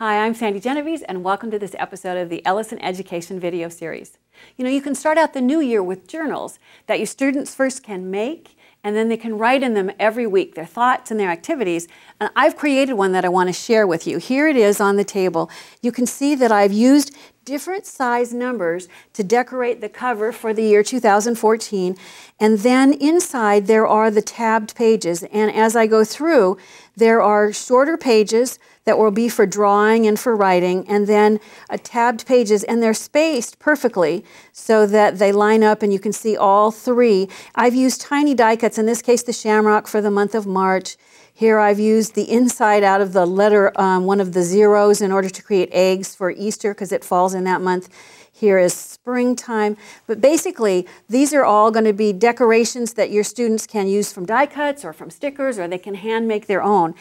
Hi, I'm Sandy Genovese, and welcome to this episode of the Ellison Education video series. You can start out the new year with journals that your students first can make, and then they can write in them every week, their thoughts and their activities. And I've created one that I want to share with you. Here it is on the table. You can see that I've used different size numbers to decorate the cover for the year 2014. And then inside there are the tabbed pages. And as I go through, there are shorter pages that will be for drawing and for writing, and then tabbed pages, and they're spaced perfectly so that they line up and you can see all three. I've used tiny die cuts, in this case the shamrock for the month of March. Here I've used the inside out of the letter, one of the zeros, in order to create eggs for Easter because it falls in that month. Here is springtime. But basically, these are all going to be decorations that your students can use from die cuts or from stickers, or they can hand make their own.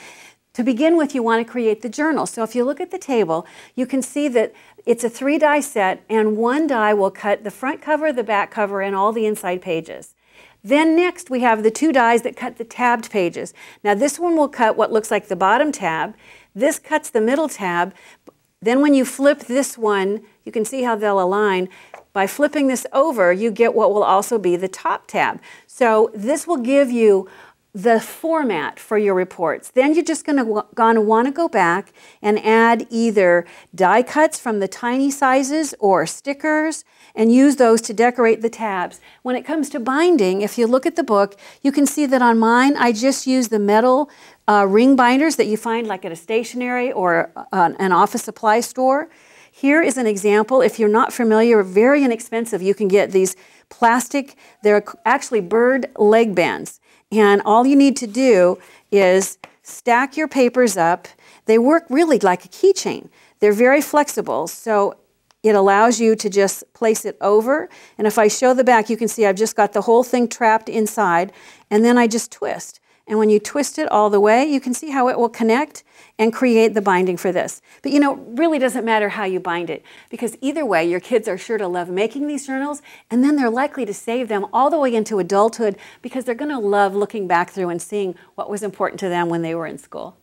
To begin with, you want to create the journal. So if you look at the table, you can see that it's a 3-die set, and one die will cut the front cover, the back cover, and all the inside pages. Then next we have the 2 dies that cut the tabbed pages. Now this one will cut what looks like the bottom tab. This cuts the middle tab. Then when you flip this one, you can see how they'll align. By flipping this over, you get what will also be the top tab. So this will give you the format for your reports. Then you're just going to want to go back and add either die cuts from the tiny sizes or stickers and use those to decorate the tabs. When it comes to binding, if you look at the book, you can see that on mine I just use the metal ring binders that you find like at a stationery or an office supply store. Here is an example. If you're not familiar, very inexpensive, you can get these plastic, they're actually bird leg bands. And all you need to do is stack your papers up. They work really like a keychain. They're very flexible, so it allows you to just place it over. And if I show the back, you can see I've just got the whole thing trapped inside, and then I just twist. And when you twist it all the way, you can see how it will connect and create the binding for this. But it really doesn't matter how you bind it, because either way, your kids are sure to love making these journals, and then they're likely to save them all the way into adulthood because they're going to love looking back through and seeing what was important to them when they were in school.